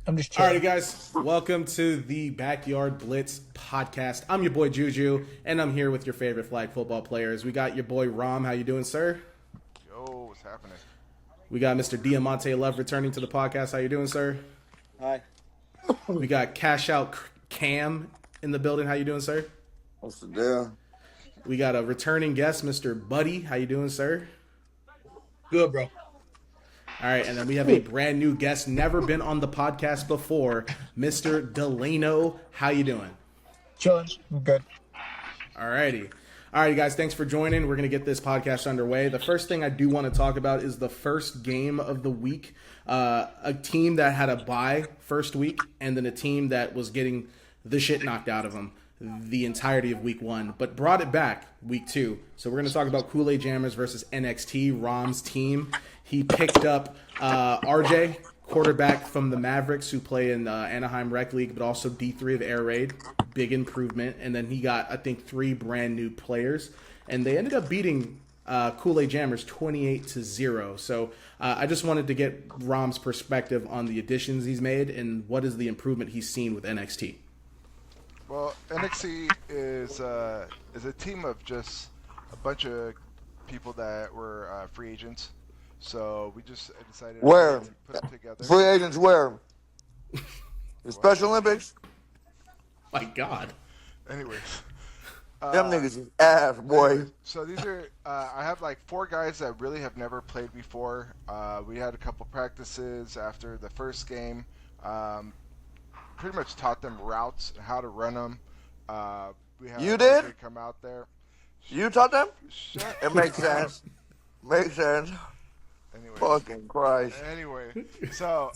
I'm just chilling. Alrighty, guys. Welcome to the Backyard Blitz podcast. I'm your boy Juju, and I'm here with your favorite flag football players. We got your boy Rom. How you doing, sir? Yo, what's happening? We got Mr. Diamante Love returning to the podcast. How you doing, sir? Hi. We got Cash Out Cam in the building. How you doing, sir? What's the deal? We got a returning guest, Mr. Buddy. How you doing, sir? Good, bro. All right, and then we have a brand new guest, never been on the podcast before, Mr. Delano. How you doing? Chilling. I'm good. All righty, guys. Thanks for joining. We're gonna get this podcast underway. The first thing I do want to talk about is the first game of the week. A team that had a bye first week, and then a team that was getting the shit knocked out of them the entirety of week one, but brought it back week two. So we're gonna talk about Kool-Aid Jammers versus NXT. Rom's team. He picked up RJ, quarterback from the Mavericks, who play in Anaheim Rec League, but also D3 of Air Raid. Big improvement. And then he got, I think, 3 brand new players. And they ended up beating Kool-Aid Jammers 28-0. So I just wanted to get Rom's perspective on the additions he's made and what is the improvement he's seen with NXT. Well, NXT is a team of just a bunch of people that were free agents. So we just decided Where? to put them together. Free agents where? The Special Olympics? My God. Anyways. Them niggas is ass, boy. So these are, I have like 4 guys that really have never played before. We had a couple practices after the first game. Pretty much taught them routes, how to run them. We had You did? come out there. You taught them? Shut It makes sense. Makes sense. Anyways. Fucking Christ. Anyway, so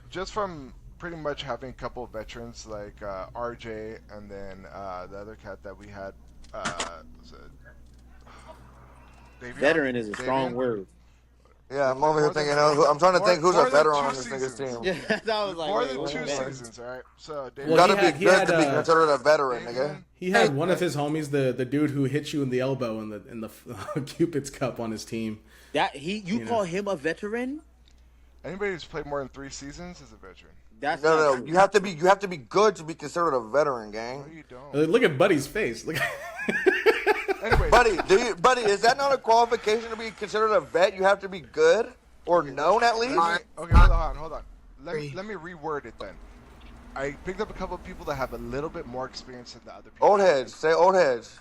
just from pretty much having a couple of veterans like RJ and then the other cat that we had, was it Davion? Veteran is a strong Davion? word. Yeah, I'm over here More than- thinking, I'm trying to think who's more a than veteran 2 on this nigga's seasons. team. Yeah, that was like More wait, than what 2 a veteran. seasons, all right? So Well, Davion, Gotta he be had, good to be considered a veteran, nigga. He had one of his homies, the dude who hit you in the elbow in the Cupid's Cup on his team. That you call him a veteran? anybody who's played more than 3 seasons is a veteron. That's No, not no, true. you have to be good to be considered a veteran, No, gang. you don't. Look at Buddy's face. Look. Anyway, Buddy, is that not a qualification to be considered a vet? You have to be good or known at least? okay, hold on. Let me reword it then. I picked up a couple of people that have a little bit more experience than the other people. Old heads, say old heads.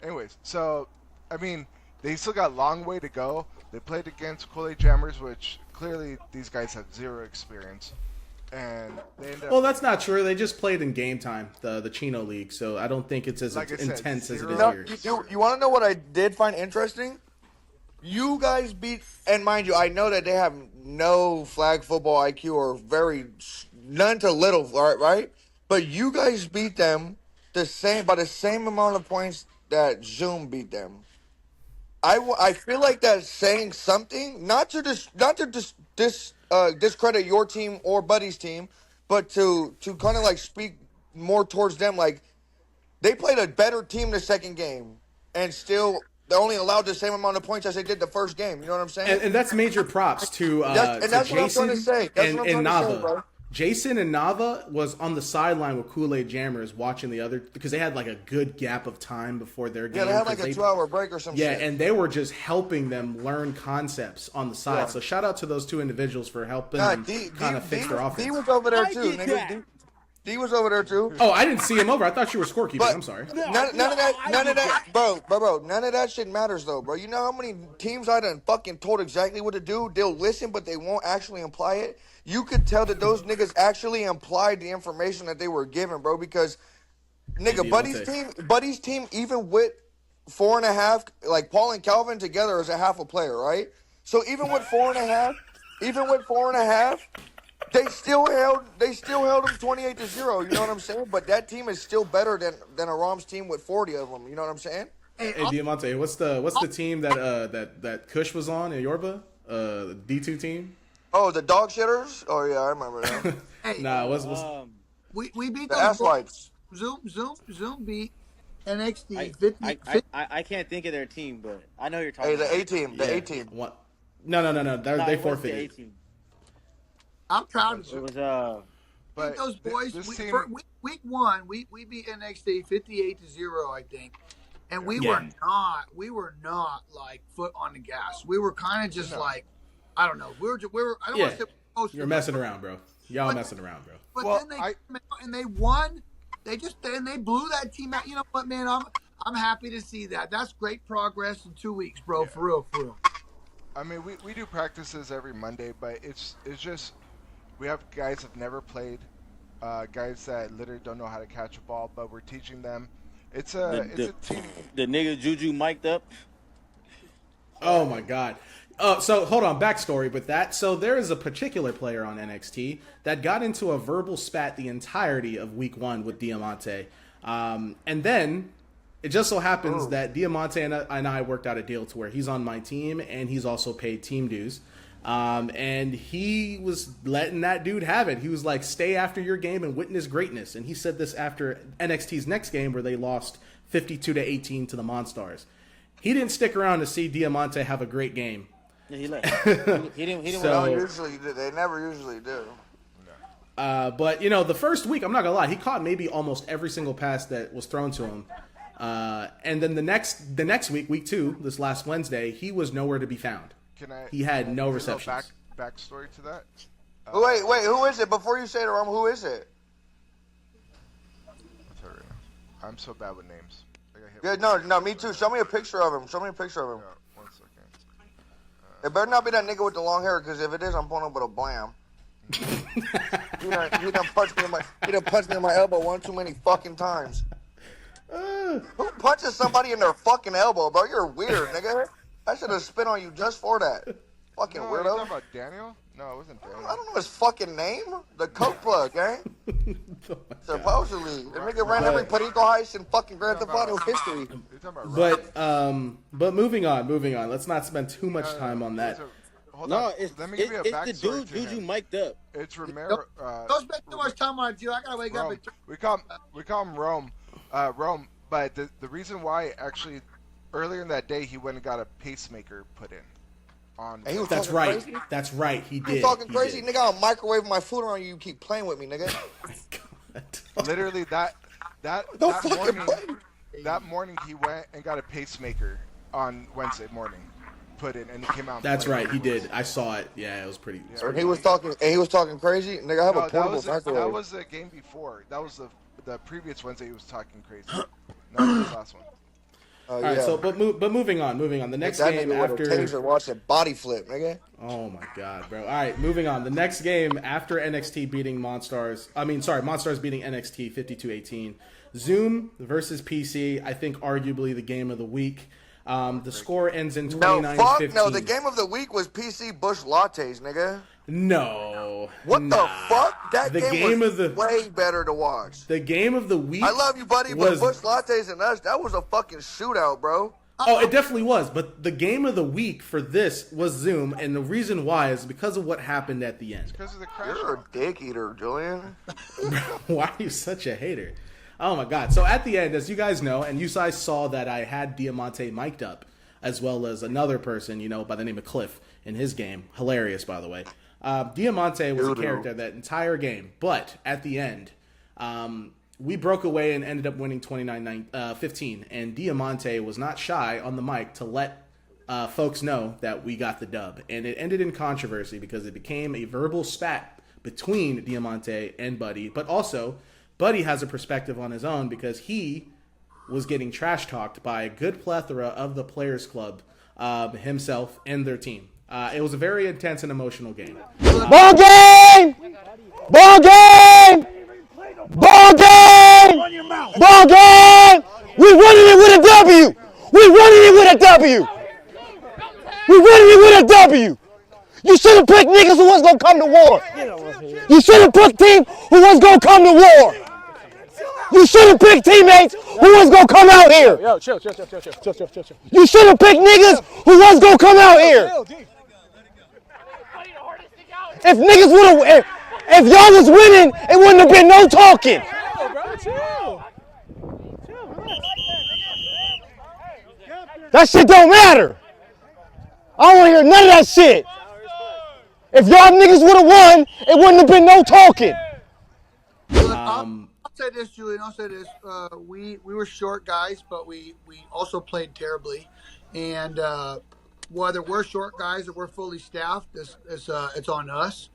Anyways, so I mean, they still got a long way to go. They played against Kool-Aid Jammers, which clearly these guys have 0 experience, and they end up. Well, that's not true. They just played in game time, the Chino League, so I don't think it's as Like I said, intense as it is zero- here. You want to know what I did find interesting? You guys beat, and mind you, I know that they have no flag football IQ or none to little, right? But you guys beat them by the same amount of points that Zoom beat them. I feel like that's saying something, not to discredit your team or Buddy's team, but to kind of like speak more towards them. Like they played a better team the second game, and still they only allowed the same amount of points as they did the first game. You know what I'm saying? And that's major props to That's what I'm Jason trying to say. That's and, what I'm and trying to say, Nava. bro. Jason and Nava was on the sideline with Kool-Aid Jammers watching the other because they had like a good gap of time before their game. Yeah, they had like a 'cause 2-hour break or some Yeah, shit. and they were just helping them learn concepts on the side. Yeah. So shout out to those 2 individuals for helping Nah, them kind of fix their offense. D was over there I too, did nigga. that. D was over there too. Oh, I didn't see him over. I thought you were scorekeeping. But I'm sorry. none of that, bro. None of that shit matters though, bro. You know how many teams I done fucking told exactly what to do? They'll listen, but they won't actually apply it. You could tell that those niggas actually implied the information that they were given, bro. Because nigga, Buddy's team, even with 4.5, like Paul and Calvin together is a half a player, right? So even with 4.5, they still held them 28-0. You know what I'm saying? But that team is still better than a Rom's team with 40 of them. You know what I'm saying? Hey Diamante, what's the team that Kush was on in Yorba? D2 team? Oh, the dog shitters? Oh yeah, I remember that. Hey, Nah, what's we beat The those ass boys. wipes. Zoom beat NXT. I, 50, I, 50. I can't think of their team, but I know you're talking Hey, the about. A team, the A team. what? No. They Nah, it was the forfeited. A-team. I'm proud of It them. was I think But those boys. this We, team, for week one, we beat NXT 58-0, I think, and we Yeah. were not like foot on the gas. We were kind of just No. like, I don't know. We were. I don't Yeah. want to say posted, You're messing around, bro. Y'all messing around, bro. But Well, then they came out and they won. They blew that team out. You know what, man? I'm happy to see that. That's great progress in 2 weeks, bro. Yeah. For real, for real. I mean, we do practices every Monday, but it's just we have guys that have never played, guys that literally don't know how to catch a ball, but we're teaching them. It's a team. The nigga Juju mic'd up. Oh my God. So hold on, backstory with that. So there is a particular player on NXT that got into a verbal spat the entirety of week one with Diamante. And then it just so happens that Diamante and I worked out a deal to where he's on my team and he's also paid team dues. And he was letting that dude have it. He was like, stay after your game and witness greatness. And he said this after NXT's next game where they lost 52-18 to the Monstars. He didn't stick around to see Diamante have a great game. Yeah, he left. He didn't. So- They never usually do. But, you know, the first week, I'm not going to lie, he caught maybe almost every single pass that was thrown to him. And then the next week, week two, this last Wednesday, he was nowhere to be found. He had no receptions. Backstory to that. Wait, who is it? Before you say it, Rom, who is it? I'll tell you right now. I'm so bad with names. I got hit Yeah, with- no, me too. Show me a picture of him. Yeah, 1 second. It better not be that nigga with the long hair, because if it is, I'm pulling up with a blam. He done punched me in my elbow one too many fucking times. Who punches somebody in their fucking elbow, bro? You're weird, nigga. I should have spit on you just for that. Fucking No, weirdo. you talking about Daniel? No, it wasn't Daniel. I don't know his fucking name. The Coke Plug, gang. Supposedly. The nigga ran every Perico heist in fucking Grand Theft Auto history. You're talking about But moving on. Let's not spend too much time on that. Hold No, on. it's Let me give you a the backstory dude to Juju him. mic'd up. It's Romero. Don't spend too much time on it, Jill. I gotta wake up. Rome. We call him Rome. Rome. But the reason why actually earlier in that day he went and got a pacemaker put in. And he was That's talking right. crazy? That's right. He You did. talking He crazy? did. Nigga, I'll microwave my food around you. You keep playing with me, nigga. Literally that Don't fucking morning. play. That morning he went and got a pacemaker on Wednesday morning, put in, and he came out. And That's played. right. He did. I saw it. Yeah, it was pretty. And he was talking crazy. Nigga, I have No, a portable that microwave. was the game before. That was the previous Wednesday he was talking crazy. Not this last one. Oh, All right. yeah. So, but moving on. The next that game nigga with a after. taser watching body flip, nigga. Oh my God, bro! All right, moving on. The next game after NXT beating Monstars beating NXT 52-18. Zoom versus PC. I think arguably the game of the week. The score ends in 29-15. No, the game of the week was PC Bush Lattes, nigga. No. What the fuck? That The game game was of the- way better to watch. The game of the week. I love you, buddy, but Bush Lattes and us, that was a fucking shootout, bro. Oh, it definitely was. But the game of the week for this was Zoom, and the reason why is because of what happened at the end. Because of the crash. You're a dick eater, Julian. Why are you such a hater? Oh my God. So at the end, as you guys know, and you guys saw that I had Diamante mic'd up, as well as another person, by the name of Cliff in his game. Hilarious, by the way. Diamante was a character that entire game, but at the end, we broke away and ended up winning 29-15, and Diamante was not shy on the mic to let folks know that we got the dub, and it ended in controversy because it became a verbal spat between Diamante and Buddy, but also Buddy has a perspective on his own because he was getting trash talked by a good plethora of the Players Club, himself and their team. It was a very intense and emotional game. Ball game! Ball game! Ball game! Ball game! We running it with a W! We running it with a W! We running it with a W! You should have picked niggas who was gonna come to war! You should have picked team who was gonna come to war! You should have picked teammates who was gonna come out here! Yo, chill. You should have picked niggas who was gonna come out here! If niggas would have, if y'all was winning, it wouldn't have been no talking. That shit don't matter. I don't want to hear none of that shit. If y'all niggas would have won, it wouldn't have been no talking. Look, I'll say this, Julian. I'll say this. We were short guys, but we also played terribly, and whether we're short guys or we're fully staffed, it's on us.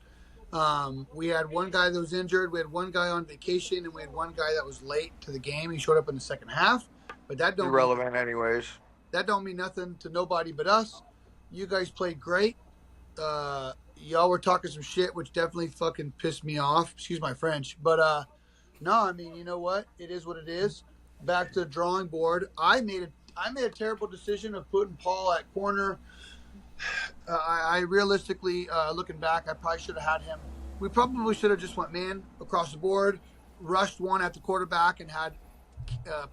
We had one guy that was injured. We had one guy on vacation, and we had one guy that was late to the game. He showed up in the second half, but that don't Irrelevant, anyways. that don't mean nothing to nobody but us. You guys played great. Y'all were talking some shit, which definitely fucking pissed me off. Excuse my French, but no, I mean, you know what? It is what it is. Back to the drawing board. I made a terrible decision of putting Paul at corner. I realistically, looking back, I probably should have had him. We probably should have just went man across the board, rushed one at the quarterback, and had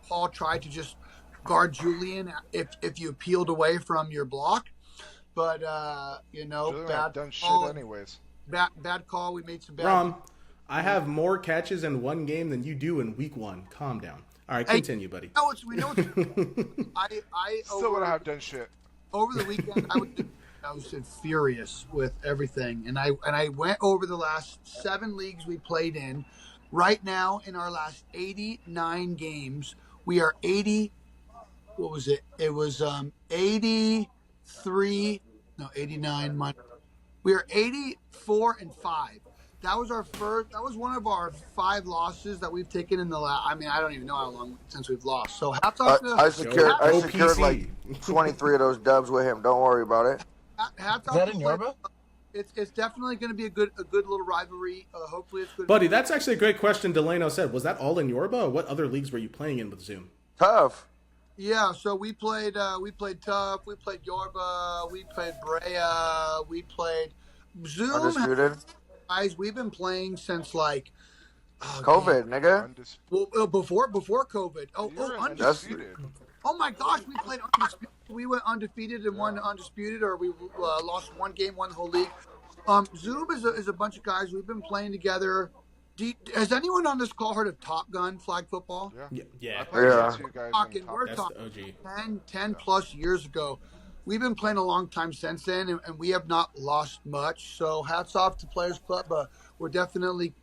Paul try to just guard Julian if you peeled away from your block. But Julian bad done call. shit anyways. Bad call. We made some bad. Rom, I have more catches in one game than you do in week 1. Calm down. All right, continue, buddy. We know it's I Still would have done shit. over the weekend. I was furious with everything, and I went over the last 7 leagues we played in. Right now, in our last 89 games, we are 80. What was it? It was 83. No, 89. We are 84-5. That was our first. That was one of our 5 losses that we've taken in the last. I mean, I don't even know how long since we've lost. So hats off to. I secured OPC. like 23 of those dubs with him. Don't worry about it. Hats off. Is that to in play- Yorba? It's definitely going to be a good little rivalry. Hopefully, it's good. Buddy, that's actually a great question Delano said. Was that all in Yorba, or what other leagues were you playing in with Zoom? Tough. Yeah, so we played Tough, we played Yorba, we played Brea, we played Zoom. Undisputed. Guys, we've been playing since like COVID, nigga. before COVID. You're Undisputed. Oh my gosh, we played undisputed. We went undefeated and won undisputed, or we lost one game, won the whole league. Zoom is a bunch of guys. We've been playing together. Has anyone on this call heard of Top Gun flag football? Yeah. I played against you guys in Top We're That's talking the OG. 10 plus years ago. We've been playing a long time since then, and we have not lost much. So hats off to Players Club. We're definitely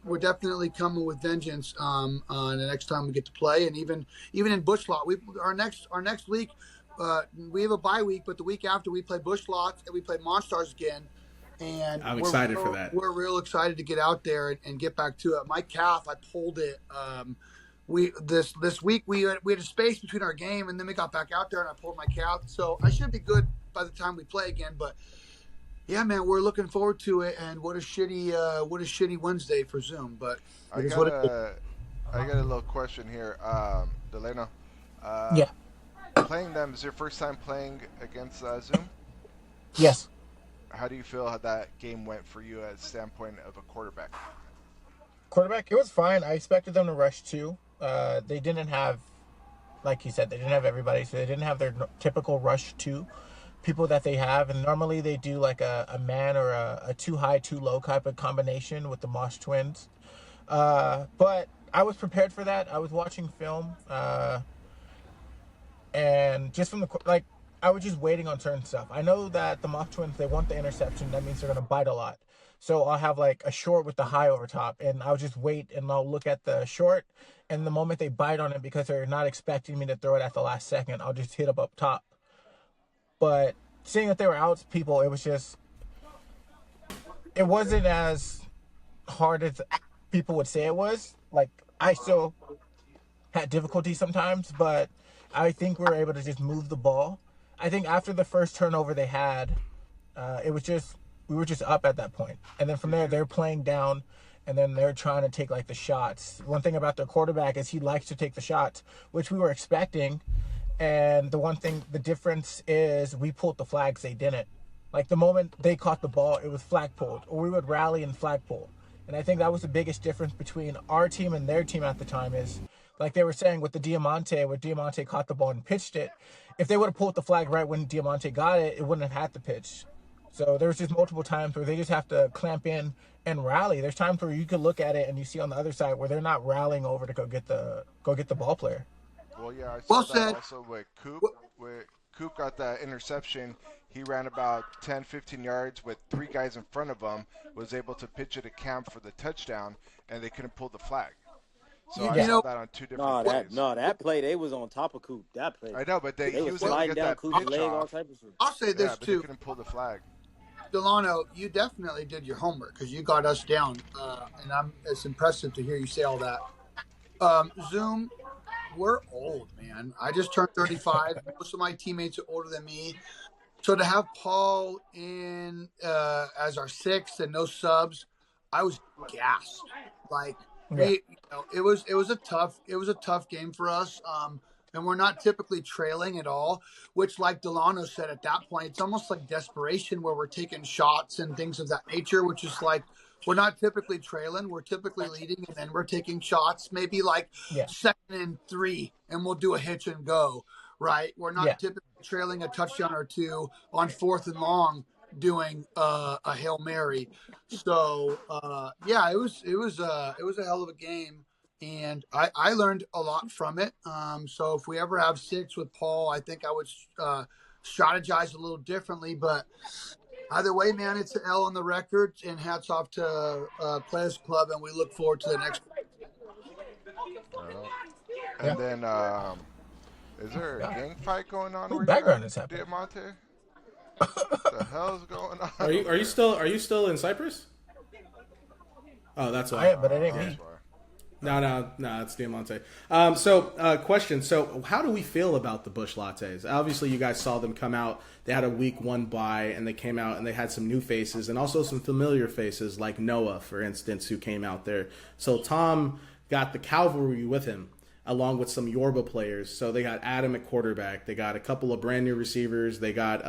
coming with vengeance the next time we get to play, and even in Bush Lot. Our next week, we have a bye week, but the week after we play Bush Lots and we play Monstars again. And I'm excited for that. We're real excited to get out there and get back to it. My calf, I pulled it. This week we had a space between our game, and then we got back out there and I pulled my calf. So I should be good by the time we play again. But yeah, man, we're looking forward to it. And what a shitty Wednesday for Zoom. But I got a little question here, Delano. Yeah. Playing them is your first time playing against Zoom? Yes. How do you feel how that game went for you as a standpoint of a quarterback? Quarterback, it was fine. I expected them to rush too. They didn't have, like you said, they didn't have everybody, so they didn't have their typical rush two people that they have. And normally they do like a man or a too high, too low type of combination with the Mosh twins. But I was prepared for that. I was watching film, and just from I was just waiting on certain stuff. I know that the Mock Twins, they want the interception. That means they're going to bite a lot. So I'll have like a short with the high over top, and I'll just wait and I'll look at the short. And the moment they bite on it, because they're not expecting me to throw it at the last second, I'll just hit up top. But seeing that they were out people, it wasn't as hard as people would say it was. Like, I still had difficulty sometimes, but I think we were able to just move the ball. I think after the first turnover they had, we were just up at that point. And then from there, they're playing down, and then they're trying to take, like, the shots. One thing about their quarterback is he likes to take the shots, which we were expecting. And the difference is we pulled the flags, they didn't. Like, the moment they caught the ball, it was flag pulled, or we would rally and flag pull. And I think that was the biggest difference between our team and their team at the time is, like they were saying with the Diamante, where Diamante caught the ball and pitched it, if they would have pulled the flag right when Diamante got it, it wouldn't have had to pitch. So there was just multiple times where they just have to clamp in and rally. There's times where you could look at it and you see on the other side where they're not rallying over to go get the ball player. Well, yeah, I saw Well that said. also with Coop. Where Coop got that interception, He ran about 10, 15 yards with 3 guys in front of him, was able to pitch it to Cam for the touchdown, and they couldn't pull the flag. So I you saw know, that on 2 No, different plays. that play they was on top of Coop. That play. I know, but They he was was able to sliding get down that Coop's pitch leg, all off. type of shit. I'll say Yeah, this but they too. couldn't pull the flag. Delano, you definitely did your homework because you got us down, and it's impressive to hear you say all that. Zoom, we're old, man. I just turned 35. Most of my teammates are older than me. So to have Paul in as our sixth and no subs, I was gassed. Like it was a tough game for us. And we're not typically trailing at all, which, like Delano said at that point, it's almost like desperation where we're taking shots and things of that nature, which is like we're not typically trailing. We're typically leading, and then we're taking shots, maybe like 2nd and 3, and we'll do a hitch and go, right? We're not typically trailing a touchdown or 2 on 4th and long doing a Hail Mary. So, it was a hell of a game. And I learned a lot from it. So if we ever have 6 with Paul, I think I would strategize a little differently. But either way, man, it's an L on the record. And hats off to Players Club, and we look forward to the next. And then, is there a gang fight going on? What background is happening? Diamante? What the hell's going on? Are you still in Cyprus? Oh, that's why. But it ain't me. No, it's Diamante. Question. So, how do we feel about the Bush Lattes? Obviously, you guys saw them come out. They had a week 1 bye, and they came out and they had some new faces and also some familiar faces like Noah, for instance, who came out there. So, Tom got the cavalry with him, along with some Yorba players. So, they got Adam at quarterback. They got a couple of brand new receivers. They got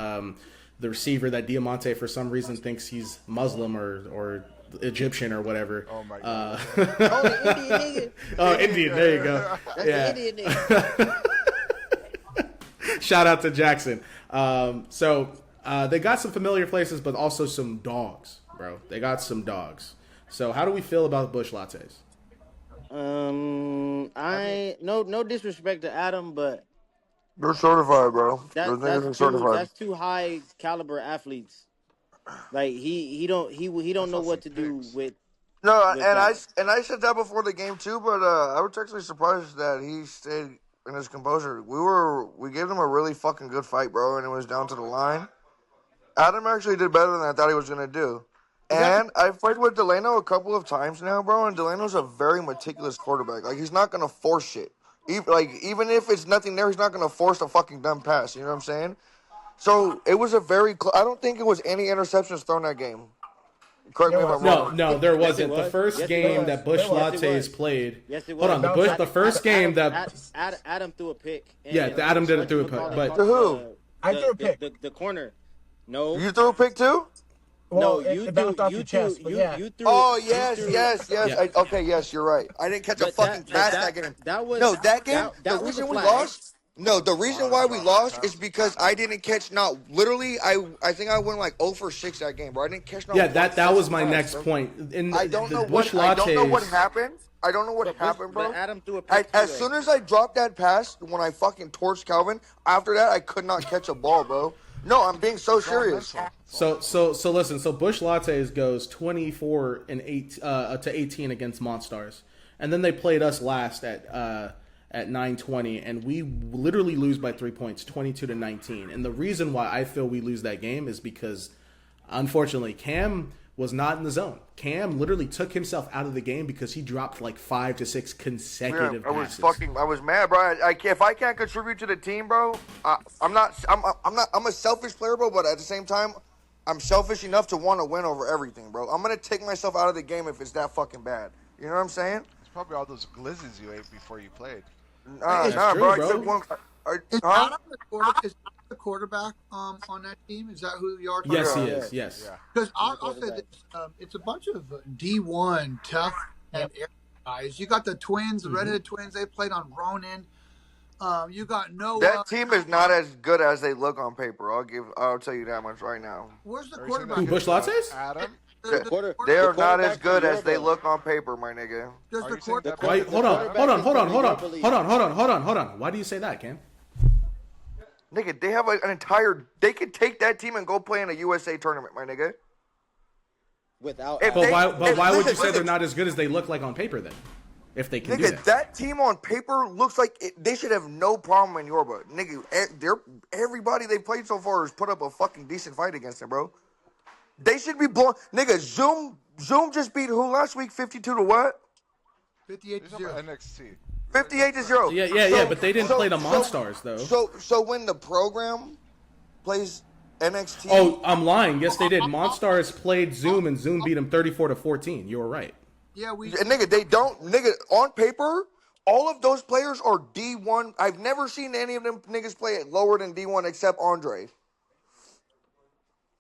the receiver that Diamante, for some reason, thinks he's Muslim or Egyptian or whatever. Oh my god. Indian nigga. Oh, Indian. There you go. That's the Indian nigga. Shout out to Jackson. They got some familiar faces, but also some dogs, bro. They got some dogs. So how do we feel about Bush Lattes? No disrespect to Adam, but They're certified, bro. Those niggas are certified. that's too high caliber athletes. Like he don't know what to do with. No, with and that. I said that before the game too, but I was actually surprised that he stayed in his composure. We gave him a really fucking good fight, bro, and it was down to the line. Adam actually did better than I thought he was gonna do. And I've played with Delano a couple of times now, bro, and Delano's a very meticulous quarterback. Like, he's not gonna force shit. Even if it's nothing there, he's not gonna force a fucking dumb pass. You know what I'm saying? So it was a very. I don't think it was any interceptions thrown that game. Correct me if I'm wrong. No, there wasn't. was. The first Yes, it game was. that Bush Yes, it Lattes was. played. Yes, it Hold was. on, the first game that. Adam threw a pick. Yeah, Adam didn't throw a pick, but to who? I threw a pick. The corner. No. You threw a pick too? Well, No, it bounced off your chest, but yeah. you threw. Oh you yes, threw- yes. Yeah. Okay, yes, you're right. I didn't catch a But fucking pass that game. That was No, that game. That The was a reason we flag. lost. No, the reason why we lost is because I didn't catch not literally. I think I went like 0 for 6 that game, bro. I didn't catch not. Yeah, one that was my pass, next bro. point. In I don't the know Bush what. I don't know what Lattes. happened. I don't know what happened, bro. But Adam threw a pick. As too, soon as I dropped that pass, when I fucking torched Calvin, after that I could not catch a ball, bro. No, I'm being so serious. So listen. So Bush Lattes goes 24 and 8 to 18 against Monstars, and then they played us last at 9:20, and we literally lose by 3 points, 22-19. And the reason why I feel we lose that game is because, unfortunately, Cam was not in the zone. Cam literally took himself out of the game because he dropped like 5 to 6 consecutive passes. I was mad, bro. If I can't contribute to the team, bro, I'm a selfish player, bro. But at the same time, I'm selfish enough to want to win over everything, bro. I'm gonna take myself out of the game if it's that fucking bad. You know what I'm saying? It's probably all those glizzes you ate before you played. Nah, true, bro. I bro. took one. Is Huh? Adam the quarterback on that team? Is that who you are? Yes, he talking is. Yes. Yeah. Because I'll say this: it's a bunch of D1 tough and air guys. You got the twins, the redheaded twins. They played on Ronin. You got Noah. That team is not as good as they look on paper. I'll tell you that much right now. Where's the Are you saying quarterback? Who, Bush Lattes? Adam? They are not as quarterback good for as they Yorba. look on paper, my nigga. Does Are the you saying quarterback? that- Why, hold on. Why do you say that, Cam? Nigga, they have an entire. They could take that team and go play in a USA tournament, my nigga. Without If But they, why would you listen, say they're not as good as they look like on paper then? If they can do Nigga, that. that team on paper looks like they should have no problem in Yorba. Nigga, everybody they played so far has put up a fucking decent fight against them, bro. They should be blown. Nigga, Zoom just beat who last week? 52 to what? 58 He's to talking 0. about NXT. 58 to 0. Yeah, but they didn't play the Monstars though. So when the program plays NXT. Oh, I'm lying. Yes, they did. Monstars played Zoom, and Zoom beat them 34-14. You were right. Yeah, Nigga, they don't. Nigga, on paper, all of those players are D1. I've never seen any of them niggas play it lower than D1 except Andre.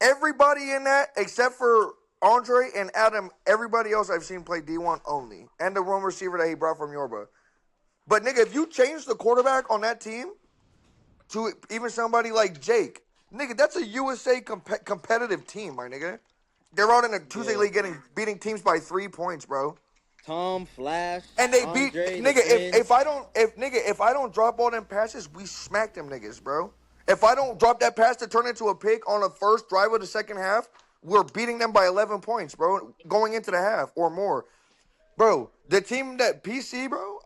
Everybody in that, except for Andre and Adam, everybody else I've seen play D1 only. And the one receiver that he brought from Yorba. But nigga, if you change the quarterback on that team to even somebody like Jake, nigga, that's a USA competitive team, my nigga. They're out in the Tuesday League beating teams by 3 points, bro. Tom, Flash, And they Andre, beat nigga. If I don't drop all them passes, we smack them niggas, bro. If I don't drop that pass to turn into a pick on the first drive of the second half, we're beating them by 11 points, bro. Going into the half or more. Bro, the team that PC, bro,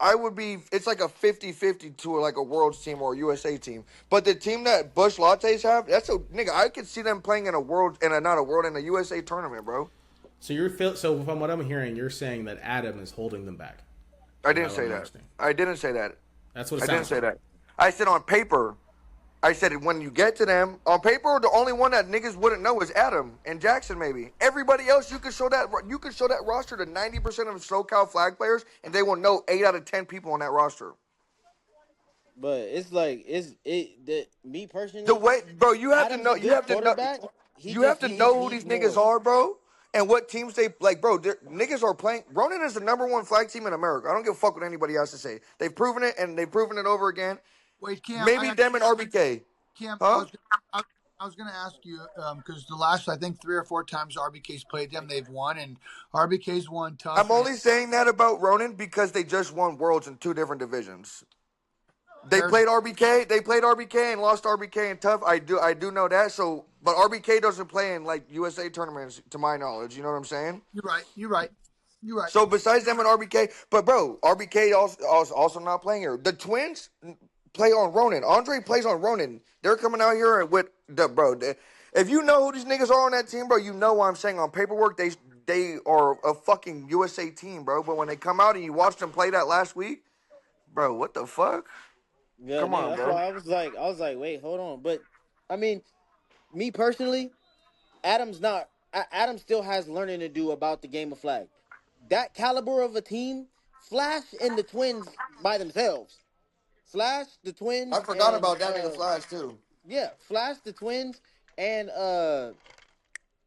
it's like a 50-50 to like a Worlds team or a USA team. But the team that Bush Lattes have, nigga, I could see them playing in a USA tournament, bro. So from what I'm hearing, you're saying that Adam is holding them back. I didn't say that. I didn't say that. That's what I didn't sounds say like. that. I said on paper. I said when you get to them on paper, the only one that niggas wouldn't know is Adam and Jackson. Maybe everybody else, you could show that roster to 90% of SoCal flag players, and they will know 8 out of 10 people on that roster. but it's like me personally. The way, bro, you have Adam's to know. a You good have to know. quarterback. You have to know who Needs these niggas more. are, bro, and what teams they like, bro. Niggas are playing. Ronin is the #1 flag team in America. I don't give a fuck what anybody else to say. They've proven it, and they've proven it over again. Wait, Cam. Maybe them and RBK. Cam, Huh? I was going to ask you because the last, I think, 3 or 4 times RBK's played them, they've won, and RBK's won tough. I'm only saying that about Ronin because they just won Worlds in 2 different divisions. They played RBK and lost RBK and tough. I do know that. So, but RBK doesn't play in like USA tournaments, to my knowledge. You know what I'm saying? You're right. So besides them and RBK, but bro, RBK also not playing here. The Twins play on Ronin. Andre plays on Ronin. They're coming out here with if you know who these niggas are on that team, bro, you know what I'm saying. On paperwork, they are a fucking USA team, bro. But when they come out and you watch them play that last week, bro, what the fuck? Yeah, Come on, that's bro. why I was like, wait, hold on. But I mean, me personally, Adam still has learning to do about the game of flag. That caliber of a team, Flash and the Twins by themselves. Flash, the Twins. I forgot and, about that nigga Flash too. Yeah, Flash, the Twins, and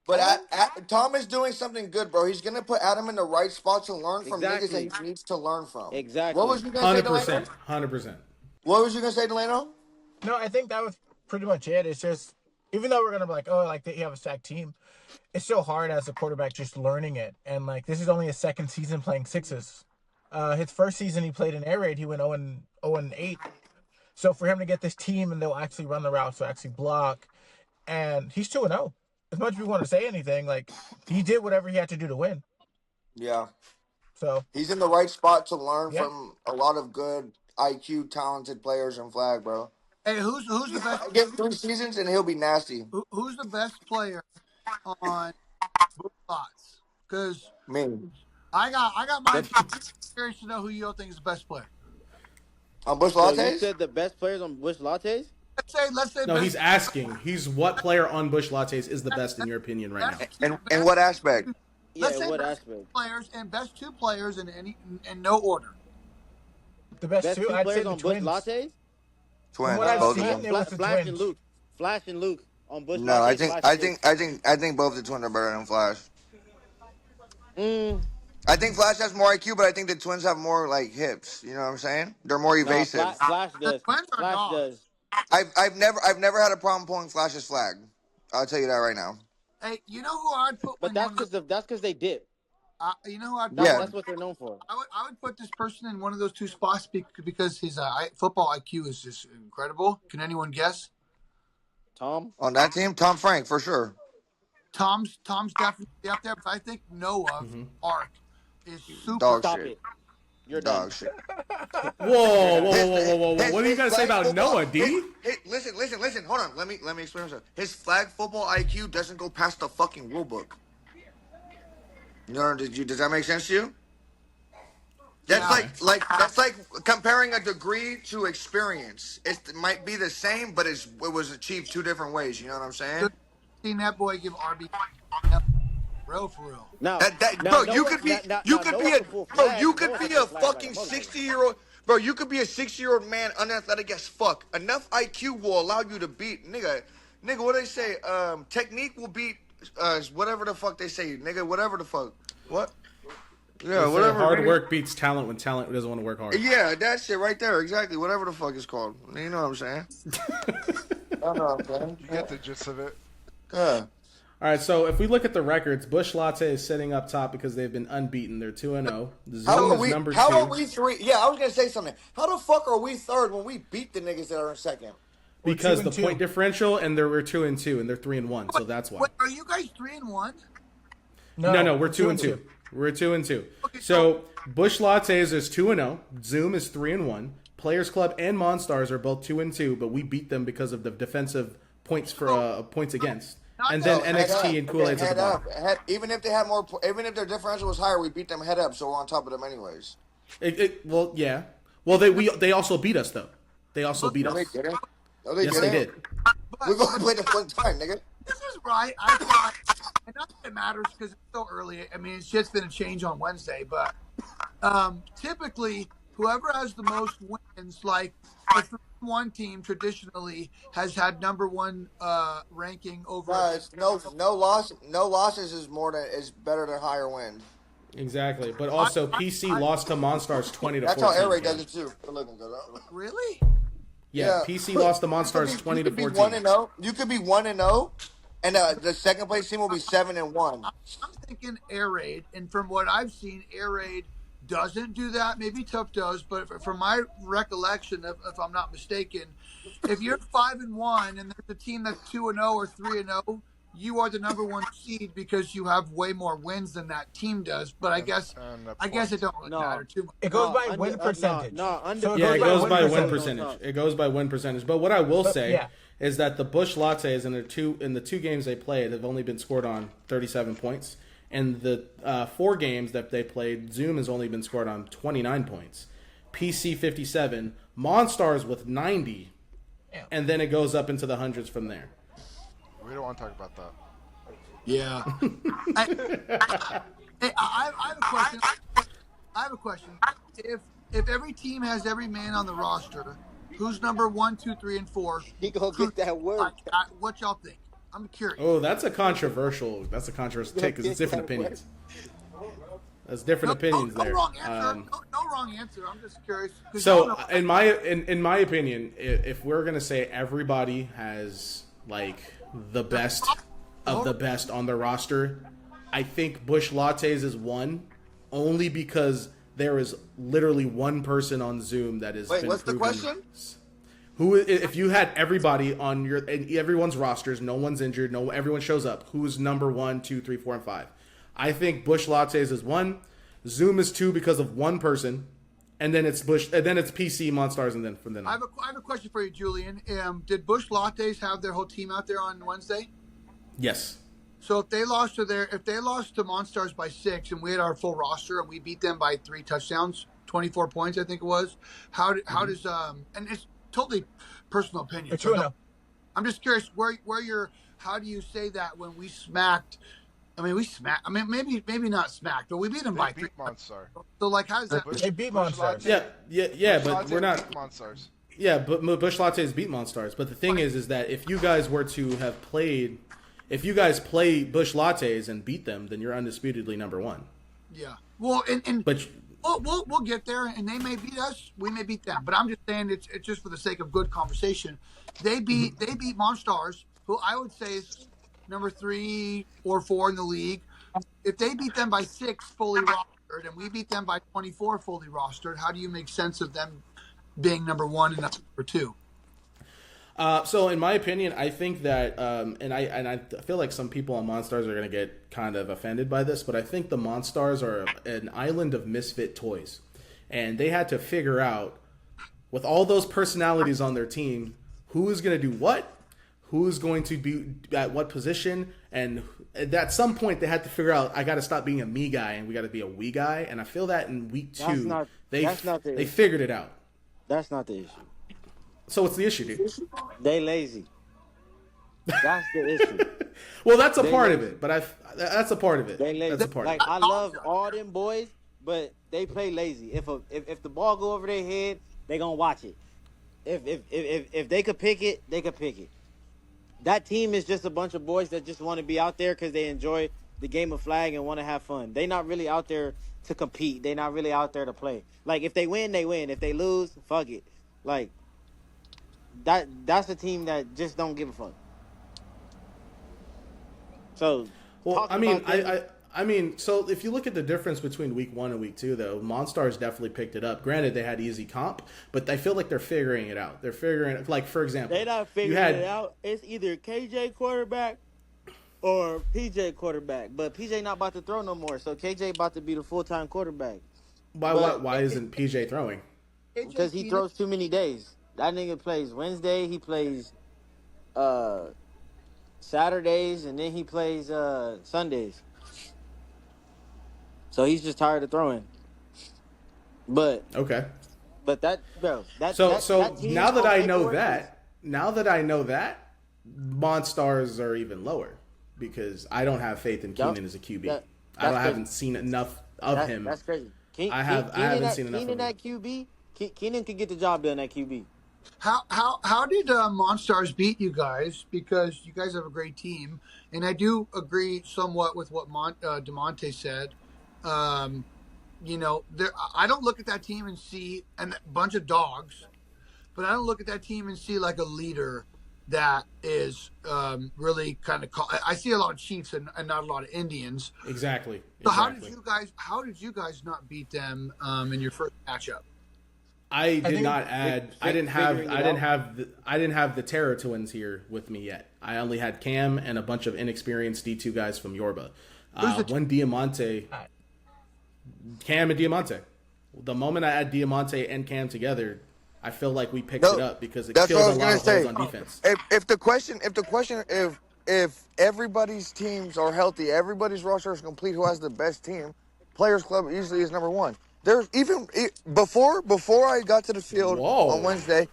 But Tom? Tom is doing something good, bro. He's gonna put Adam in the right spot to learn from niggas Exactly. that he needs to learn from. Exactly. What was you gonna say, 100%. Delano? 100%. What was you gonna say, Delano? No, I think that was pretty much it. It's just, even though we're gonna be like, oh, like they have a stacked team, it's so hard as a quarterback just learning it. And like this is only his second season playing sixes. His first season he played in air raid, he went 0-8. So for him to get this team and they'll actually run the routes, they'll actually block, and he's 2-0. As much as we want to say anything, like he did whatever he had to do to win. Yeah. So He's in the right spot to learn Yeah. from a lot of good IQ, talented players in flag, bro. Hey, who's the best? Give 3 seasons and he'll be nasty. Who's the best player on both spots? Because Me. I got my curious to know who you all think is the best player. On Bush So you Lattes? said the best players on Bush Lattes? Let's say No, best, he's asking. What player on Bush Lattes is the best in your opinion right now? In what aspect? Yeah, Let's say what best aspect? players and best 2 players in no order. the best, Best two, two I'd say players the on Bush Twins. Lattes? Twins, what I've both seen, of them. it was the Flash and Twins. Luke. Flash and Luke on Bush No, Lattes. I think both the Twins are better than Flash. Mm, I think Flash has more IQ, but I think the Twins have more like hips. You know what I'm saying? They're more nah, evasive. Flash The does. Twins are Flash dogs. does. I've never had a problem pulling Flash's flag. I'll tell you that right now. Hey, you know who I'd put? But that's because they dip. You know who I'd That's, put? that's what they're known for. I would put this person in one of those 2 spots because his football IQ is just incredible. Can anyone guess? Tom. On that team, Tom Frank for sure. Tom's definitely up there, but I think Noah Ark is super. Dog Stop shit. it. You're done. Dog shit. Whoa, whoa, whoa, whoa, whoa, whoa! What are you gonna say flag about football- Noah, D? Listen. Hold on. Let me explain myself. His flag football IQ doesn't go past the fucking rule book. You know, does that make sense to you? That's Yeah. that's like comparing a degree to experience. It might be the same, but it was achieved two different ways. You know what I'm saying? Seen that boy give RB real for real. Now, Bro, Noah, you could be now a Noah can pull bro, flags. you could Noah be can a pull flags like fucking a motivator. 60-year-old bro. You could be a 60-year-old man, unathletic as fuck. Enough IQ will allow you to beat nigga. What they say? Technique will beat whatever the fuck they say, nigga. Whatever the fuck. What? Yeah, whatever. Hard nigga. work beats talent when talent doesn't want to work hard. Yeah, that shit right there. Exactly. Whatever the fuck it's called. You know what I'm saying? I know what I'm saying. You get the gist of it. Yeah. All right, so if we look at the records, Bush Latte is sitting up top because they've been unbeaten. They're 2-0. Zoom is number 2. How are we 3? Yeah, I was gonna say something. How the fuck are we 3rd when we beat the niggas that are in 2nd? Because We're the 2-2. point differential, and we're 2-2, and they're 3-1. So that's why. Wait, are you guys 3-1? No, we're 2-2. We're 2-2. Okay, So Bush Lattes is 2-0. Zoom is 3-1. Players Club and Monstars are both 2-2, but we beat them because of the defensive points for points against. And then NXT and Kool-Aid's at the bottom. Even if they had more, even if their differential was higher, we beat them head up, so we're on top of them anyways. Well, yeah. Well, they also beat us though. They also beat No, they us. didn't. No, Yes, they did. We're going to play the one time, nigga. This is right. I thought, and not that it matters because it's so early. I mean, it's just going to change on Wednesday. But typically, whoever has the most wins, like a 3-1 team, traditionally has had number one ranking over. It's no losses is better than higher wins. Exactly. But also, PC lost to Monstars 20-14. That's how Air Raid does it too. Good looking, good. Really? Yeah, PC lost to Monstars 20-14. You could be 1-0, and the second place team will be 7-1. I'm thinking Air Raid, and from what I've seen, Air Raid doesn't do that. Maybe Tough does, but from my recollection, if I'm not mistaken, if you're 5-1 and there's a team that's 2-0 or 3-0, you are the number one seed because you have way more wins than that team does. But I guess it don't really matter too much. It goes by win percentage. Yeah, it goes by win percentage. It goes by win percentage. But what I will say is that the Bush Lattes in the two games they played have only been scored on 37 points. And the 4 games that they played, Zoom has only been scored on 29 points. PC 57, Monstars with 90, and then it goes up into the hundreds from there. We don't want to talk about that. Yeah. I have a question. I have a question. If every team has every man on the roster, who's number 1, 2, 3, and 4? He gonna get that work. What y'all think? I'm curious. Oh, that's a controversial take because it's different opinions. There's different opinions no there. Wrong answer. No wrong answer. I'm just curious. So, in my opinion, if we're gonna say everybody has like the best of the best on the roster, I think Bush Lattes is one, only because there is literally one person on Zoom that is. Wait, what's the question? Who, if you had everybody on everyone's rosters, no one's injured, everyone shows up. Who's number 1, 2, 3, 4, and 5? I think Bush Lattes is 1. Zoom is 2 because of one person, and then it's PC Monstars, and then from then on. I have a question for you, Julian. Did Bush Lattes have their whole team out there on Wednesday? Yes. So if they lost to Monstars by 6, and we had our full roster, and we beat them by 3 touchdowns, 24 points, I think it was. How does and it's totally personal opinion. So I'm just curious how do you say that when we smacked? I mean, maybe not smacked, but we beat them by 3. Monstars. So like, how does that? They beat Monstars. Yeah, but we're not. Monstars. Yeah, but Bush Lattes beat Monstars. But the thing is that if you guys were to have played, if you guys play Bush Lattes and beat them, then you're undisputedly number 1. Yeah. Well, but. We'll get there, and they may beat us. We may beat them, but I'm just saying it's just for the sake of good conversation. They beat Monstars, who I would say is number 3 or 4 in the league. If they beat them by 6 fully rostered, and we beat them by 24 fully rostered, how do you make sense of them being number 1 and number 2? So, in my opinion, I think that, and I feel like some people on Monstars are going to get kind of offended by this, but I think the Monstars are an island of misfit toys, and they had to figure out, with all those personalities on their team, who is going to do what, who is going to be at what position, and at some point they had to figure out, I got to stop being a me guy and we got to be a we guy, and I feel that in week two they figured it out. That's not the issue. So what's the issue, dude? They lazy. That's the issue. Well, that's a part of it, but that's a part of it. They lazy. That's a part Like of it. I love all them boys, but they play lazy. If the ball go over their head, they gonna watch it. If they could pick it, they could pick it. That team is just a bunch of boys that just want to be out there because they enjoy the game of flag and want to have fun. They not really out there to compete. They not really out there to play. Like if they win, they win. If they lose, fuck it. Like that's a team that just don't give a fuck. So, well, I mean, so if you look at the difference between week 1 and week 2, though, Monstars definitely picked it up. Granted, they had easy comp, but I feel like they're figuring it out. They're figuring, like, for example, they not figuring it out. It's either KJ quarterback or PJ quarterback, but PJ not about to throw no more, so KJ about to be the full-time quarterback. Why isn't PJ throwing? Because he throws too many days. That nigga plays Wednesday, he plays Saturdays, and then he plays Sundays. So he's just tired of throwing. But okay. But that, bro, so now that I know that, Monstars are even lower because I don't have faith in Keenan as a QB. I haven't seen enough of him. That's crazy. I haven't seen enough of him. Keenan at QB, Keenan could get the job done at QB. How did Monstars beat you guys? Because you guys have a great team, and I do agree somewhat with what DeMonte said. You know, I don't look at that team and see a bunch of dogs, but I don't look at that team and see like a leader that is really kind of. I see a lot of Chiefs and not a lot of Indians. Exactly. So how did you guys not beat them in your first matchup? I didn't have the Terror Twins here with me yet. I only had Cam and a bunch of inexperienced D2 guys from Yorba. When Diamante, Cam and Diamante. The moment I add Diamante and Cam together, I feel like we picked it up because it killed a lot of holes on defense. If everybody's teams are healthy, everybody's roster is complete, who has the best team, Players Club easily is number one. There's even before I got to the field on Wednesday.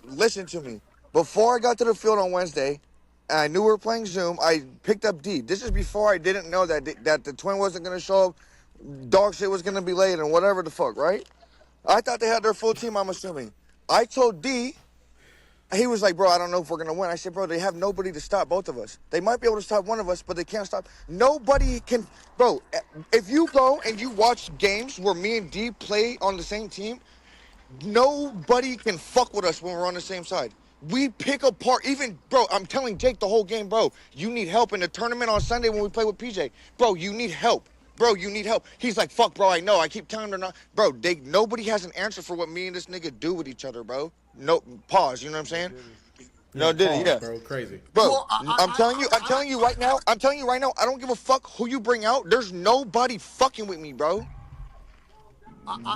Listen to me. Before I got to the field on Wednesday, and I knew we were playing Zoom, I picked up D. This is before I didn't know that the twin wasn't going to show up, dog shit was going to be late, and whatever the fuck, right? I thought they had their full team, I'm assuming. I told D, he was like, bro, I don't know if we're going to win. I said, bro, they have nobody to stop both of us. They might be able to stop one of us, but they can't stop. Nobody can. Bro, if you go and you watch games where me and D play on the same team, nobody can fuck with us when we're on the same side. We pick apart. Even, bro, I'm telling Jake the whole game, bro, you need help in the tournament on Sunday when we play with PJ. Bro, you need help. Bro, you need help. He's like, fuck, bro, I know. I keep telling her not. Bro, nobody has an answer for what me and this nigga do with each other, bro. No, pause. You know what I'm saying? Yeah. Bro, crazy. Bro, well, I'm telling you right now, I don't give a fuck who you bring out. There's nobody fucking with me, bro.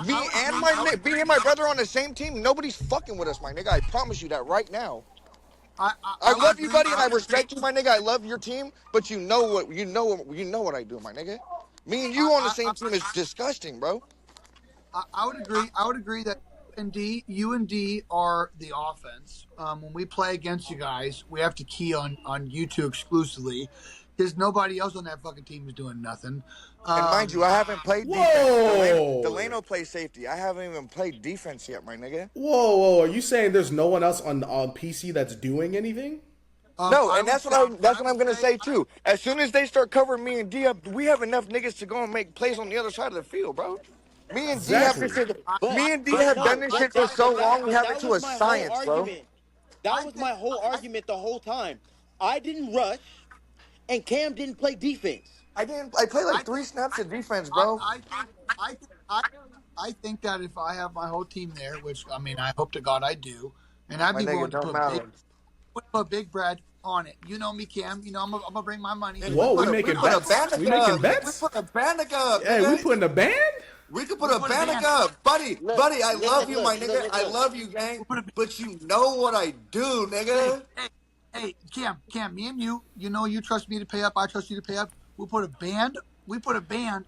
Me and my brother on the same team, nobody's fucking with us, my nigga. I promise you that right now. I love you, buddy, and I respect you, my nigga. I love your team, but you know what I do, my nigga. Me and you on the same team is disgusting, bro. I would agree that you and D are the offense. When we play against you guys, we have to key on you two exclusively because nobody else on that fucking team is doing nothing. And mind you, I haven't played defense. Delano plays safety. I haven't even played defense yet, my nigga. Whoa. Are you saying there's no one else on PC that's doing anything? No, and that's what I'm gonna say too. As soon as they start covering me and D up, we have enough niggas to go and make plays on the other side of the field, bro. Me and D have done this shit for so long. We have it to a science, bro. That was my whole argument the whole time. I didn't rush, and Cam didn't play defense. I played like 3 snaps of defense, bro. I think that if I have my whole team there, which I mean, I hope to God I do, and I'd be willing to put would put big bread on it. You know me, Cam. You know I'm gonna bring my money. Whoa, we We making put a bets? Bandica We making up. bets? We put a Bandica up, Hey, nigga. we putting a band? We could put We a put a Bandica band. up. Buddy, Look, I love you, my nigga. look. I love you, gang. We'll put a But you know what I do, nigga. hey, Cam, me and you know you trust me to pay up, I trust you to pay up. We put a band.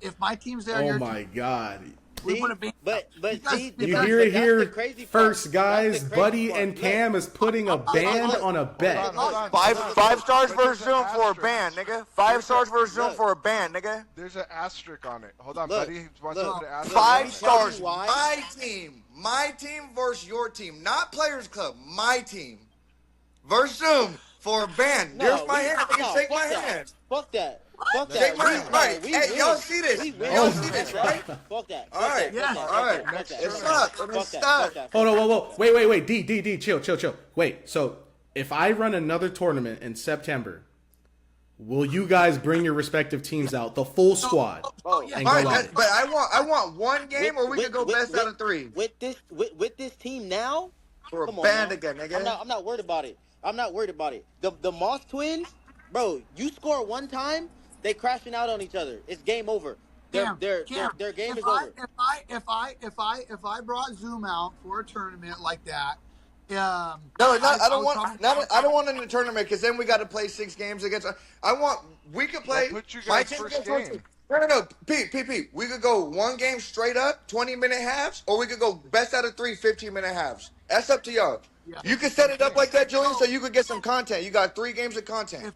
If my team's there, Oh your my team, God. we See, put a band. but see, You but hear it that's here the crazy first, part. guys. That's the crazy Buddy part. and Look, Cam is putting a band look, on a bet. Hold on. Five stars But for a there's an Zoom for a asterisk. band, nigga. 5 stars for a Zoom look. for a band, nigga. There's an asterisk on it. Hold on, Look, buddy. He wants look, to put an asterisk. look, let 5 me tell you stars. why. My team versus your team, not Players Club. My team versus Zoom for a band. There's my hand. Nigga, shake my hand. Fuck that. Fuck Shake that. my hand. Right. Hey, y'all see this? Y'all see this, right? Fuck that. All right. Yeah. All right. It's stuck. It's stuck. Hold on, whoa. Wait. D, chill. Wait, so if I run another tournament in September, will you guys bring your respective teams out, the full squad? Oh yeah. And All go right, out? but I want one game, or we could go best out of 3 With this team now, for a come on band now. again, nigga. I'm not worried about it. I'm not worried about it. The Moss twins, bro. You score one time, they crashing out on each other. It's game over. Their game is over. If I brought Zoom out for a tournament like that, No, I don't would want. probably- I don't want in the tournament because then we got to play 6 games against. We could play. Well, put you my guys team first against your game. team. No. Pete. We could go one game straight up, 20-minute halves, or we could go best out of 3, 15-minute halves. That's up to y'all. Yeah. You can set it up like that, Julian, so you could get some content. You got 3 games of content. If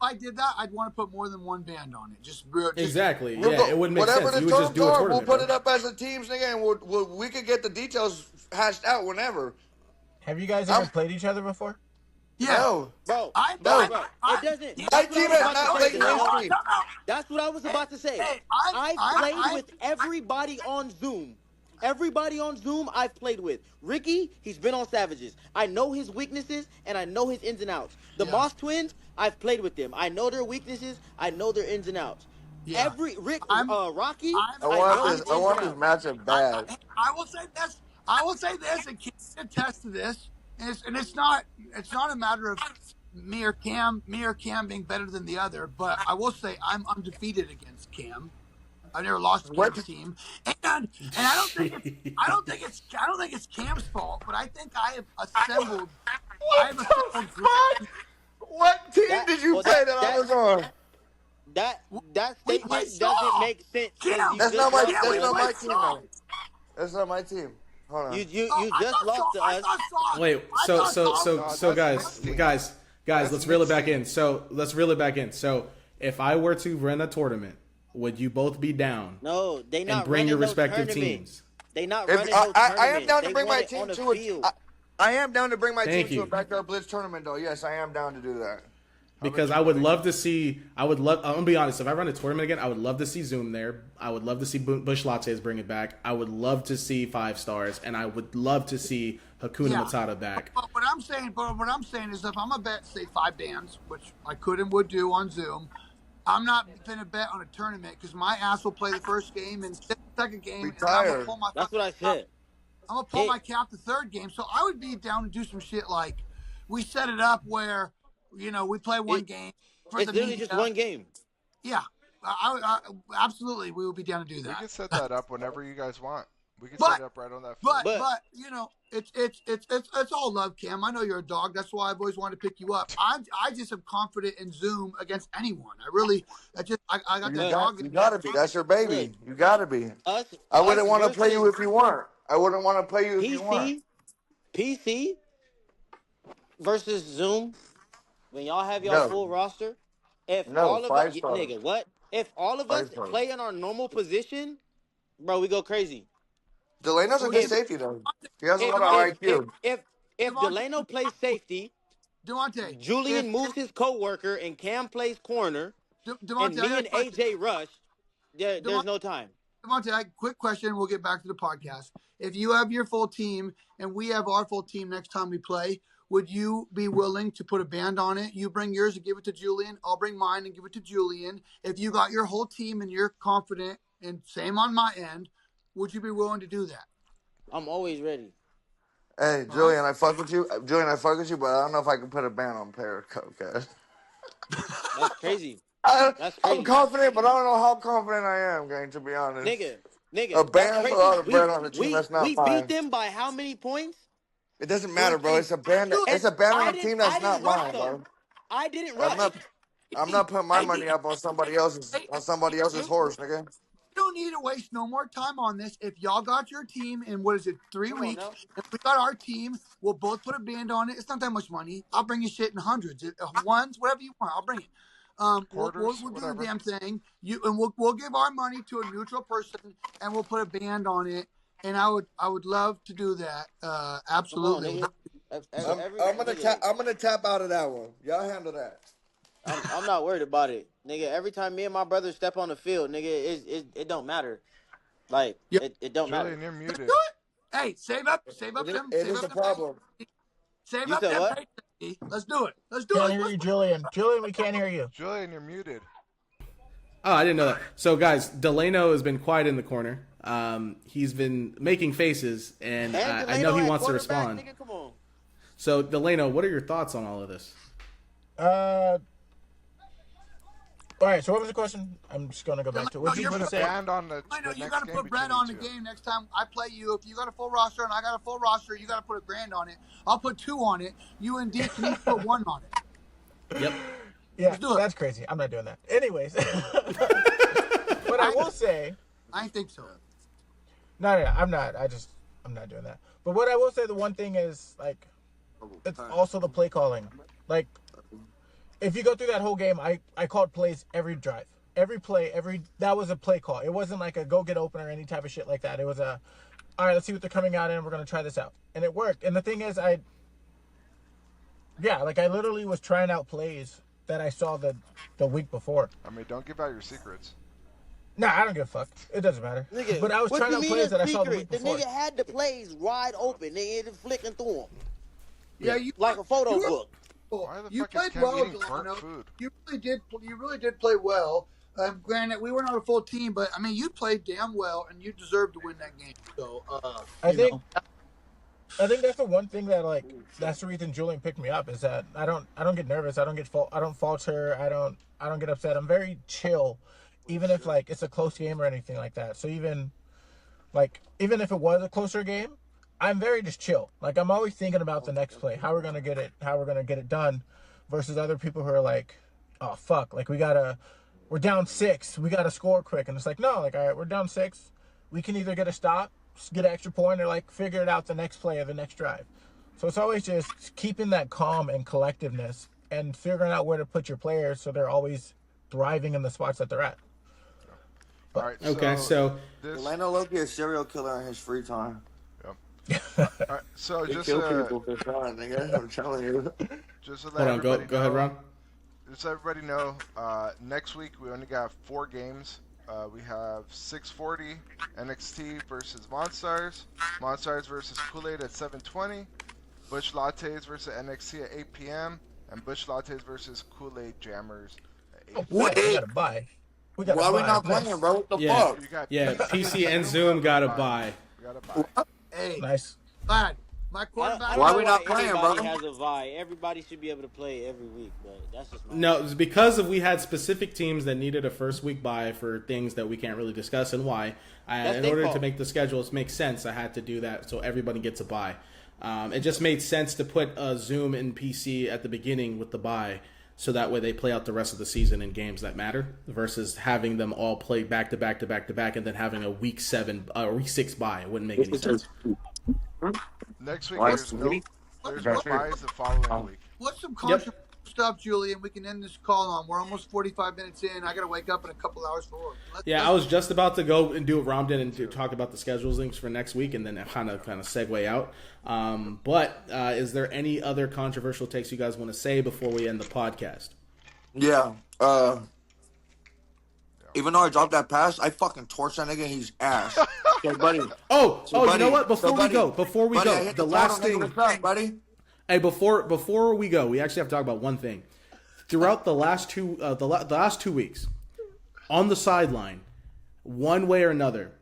I did that, I'd want to put more than one band on it. Just Exactly. We'll Yeah, go- it wouldn't make whatever sense. the You would just do a terms are, tournament. we'll put bro. it up as a teams, nigga, and we could get the details hashed out whenever. Have you guys ever played each other before? Yeah. No. Bro, I bro, I- bro. I- It doesn't. My that's what team I was has about not to played say, in Delano. history. That's what I was about to say. Hey, I've played with everybody on Zoom. Everybody on Zoom I've played with. Ricky, he's been on Savages. I know his weaknesses and I know his ins and outs. The Yeah. Moss twins, I've played with them. I know their weaknesses. I know their ins and outs. Yeah. Rocky, I'm- I know want his this. I ins want and this outs. matchup bad. I will say this. And Cam can attest to this. And it's not a matter of me or Cam being better than the other. But I will say I'm undefeated against Cam. I've never lost to What? Cam's team, and I don't think it's Cam's fault. But I think I have assembled. What team That- did you well, play that- that I was on? That We statement play doesn't soft. make sense. 'cause Cam, you That's just not my. lost That's to not us. my play team. soft. Though. That's not my team. Hold on. You I just thought lost to I us. thought soft. Wait, I so thought soft. guys, let's reel it back in. So let's reel it back in. So if I were to run a tournament, would you both be down No, they not and bring running your no respective tournament. teams? They not If, running no tournament. I am down to They bring my want it team on the to field. I am down to bring my Thank team you. to a backyard blitz tournament, though. Yes, I am down to do that. Because I would love to see. I'm gonna be honest. If I run a tournament again, I would love to see Zoom there. I would love to see Bush Lattes bring it back. I would love to see 5 stars, and I would love to see Hakuna Yeah. Matata back. But what I'm saying is, if I'm a bet, say 5 bands, which I could and would do on Zoom, I'm not gonna bet on a tournament because my ass will play the first game and second game. And I'm Retire. gonna pull my That's what I said. I'm gonna pull Hey. my cap the third game. So I would be down to do some shit like we set it up where we play one game. For It's the literally media. just one game. Yeah, I absolutely we would be down to do We that. can set that up whenever you guys want. We can But- set it up right on that field. But it's all love, Cam. I know you're a dog. That's why I've always wanted to pick you up. I just am confident in Zoom against anyone. I got that dog. You gotta be. That's your baby. You gotta be. Us. I wouldn't want to versus play you if you weren't. I wouldn't want to play you if you weren't. PC versus Zoom. When y'all have y'all No. full roster, if No, all of 5 us, stars. nigga, what? If all of 5 us stars. play in our normal position, bro, we go crazy. Delano's a good If- safety though. He has a If lot of IQ. if Delano plays safety, Devontae, Julian if- moves his coworker, and Cam plays corner, Devontae, and I me got a and question. AJ rush, there's Devon- no time. Devontae, quick question. We'll get back to the podcast. If you have your full team and we have our full team next time we play, would you be willing to put a band on it? You bring yours and give it to Julian. I'll bring mine and give it to Julian. If you got your whole team and you're confident, and same on my end, would you be willing to do that? I'm always ready. Hey, Julian, I fuck with you. Julian, I fuck with you, but I don't know if I can put a ban on Periscope, guys. That's crazy. That's I'm crazy. confident, but I don't know how confident I am, gang, to be honest. Nigga, A that's ban crazy. or a ban on a team that's not We beat mine. them by how many points? It doesn't matter, bro. Hey, It's a ban. do It's it. a ban on I a didn't team I that's not didn't rush mine, though. bro. I didn't I'm rush. not. I'm Hey, not putting my hey, money up on somebody else's hey, horse, nigga. you don't need to waste no more time on this. If y'all got your team in what is it, 3 weeks, now. and we got our team, we'll both put a band on it. It's not that much money. I'll bring you shit in hundreds, ones, whatever you want. I'll bring it. Quarters, We'll do the whatever. damn thing. We'll give our money to a neutral person, and we'll put a band on it. And I would love to do that. Come on, Absolutely. nigga. Every I'm gonna nigga, I'm gonna tap out of that one. Y'all handle that. I'm not worried about it, nigga. Every time me and my brother step on the field, nigga, it don't matter. Like Yeah, it don't matter. Julian, you're let's muted. do it. Hey, It is a problem. save You up said them what? pay. Let's do it. Let's do it. Can't hear you, Julian. Julian, we can't hear you. Julian, you're muted. Oh, I didn't know that. So, guys, Delano has been quiet in the corner. He's been making faces, and And I know he Delano at wants to quarterback, respond. nigga, come on. So, Delano, what are your thoughts on all of this? All right, so what was the question? I'm just going to go back to it. What No, you you're want to Put a say? band on the I know you next got to game put between Brad you on the two. game next time I play you. If you got a full roster and I got a full roster, you got to put a grand on it. I'll put 2 on it. You and D can each put 1 on it. Yep. Yeah, Let's do it. that's crazy. I'm not doing that. Anyways, what I will say, I think so. no, I'm not. I'm not doing that. But what I will say, the one thing is, like, it's also the play calling. Like, if you go through that whole game, I called plays every drive. Every play, that was a play call. It wasn't like a go get open or any type of shit like that. It was all right, let's see what they're coming out in. We're going to try this out. And it worked. And the thing is, I literally was trying out plays that I saw the week before. I mean, don't give out your secrets. Nah, I don't give a fuck. It doesn't matter. Nigga, But I was what trying you out mean plays a that I saw the secret? week The before. nigga had the plays wide open. Nigga, just flicking through them Yeah, you like a photo you were- book. Why the You fuck is played Ken well, eating burnt Delano. food? You really did play well. Granted, we weren't on a full team, but I mean, you played damn well, and you deserved to win that game. So, I think that's the one thing that, like, that's the reason Julian picked me up, is that I don't get nervous. I don't falter. I don't get upset. I'm very chill, even if, like, it's a close game or anything like that. So even if it was a closer game, I'm very just chill. Like, I'm always thinking about the next play, how we're gonna get it done, versus other people who are like, oh fuck, like we're down 6, we gotta score quick, and it's like, no, like, all right, we're down 6, we can either get a stop, get an extra point, or like figure it out the next play or the next drive. So it's always just keeping that calm and collectiveness and figuring out where to put your players so they're always thriving in the spots that they're at. All right. Okay, so this. Delano Loki is a serial killer in his free time. All right, so They just kill people for fun, nigga. I'm telling you. just to let hold on, everybody go ahead, know- Ron. Just so everybody know, next week we only got 4 games. We have 6:40 NXT versus Monstars, Monstars versus Kool-Aid at 7:20, Bush Lattes versus NXT at 8 p.m., and Bush Lattes versus Kool-Aid Jammers at 8 p.m. Wait. We gotta buy. Why are we not playing, bro? What the Yeah. fuck? You got Yeah, PC and Zoom got to buy. We gotta buy. hey, Nice. lad, my quarterback. Why know we not playing, anybody bro? has a vie. Everybody should be able to play every week, but that's just my No, it's because we had specific teams that needed a first week bye for things that we can't really discuss and why. That's In their order to fault. make the schedules make sense, I had to do that so everybody gets a bye. It just made sense to put Zoom and PC at the beginning with the bye, so that way they play out the rest of the season in games that matter, versus having them all play back to back to back to back and then having a week 6 bye. It wouldn't make any sense. Next week Why? there's no buys the following week. What's some controversial stuff, Julian? We can end this call on. We're almost 45 minutes in. I got to wake up in a couple hours for work. Yeah, I was just about to go and do what Rom did and to talk about the schedules links for next week, and then kind of segue out. But is there any other controversial takes you guys want to say before we end the podcast? Yeah. Even though I dropped that pass, I fucking torched that nigga in his ass. Okay, buddy. Oh, you buddy, know what? Before buddy, we buddy, I go, hit the portal, last nigga, thing. what's up, buddy? Hey, before we go, we actually have to talk about one thing. Throughout the last two weeks, on the sideline, one way or another,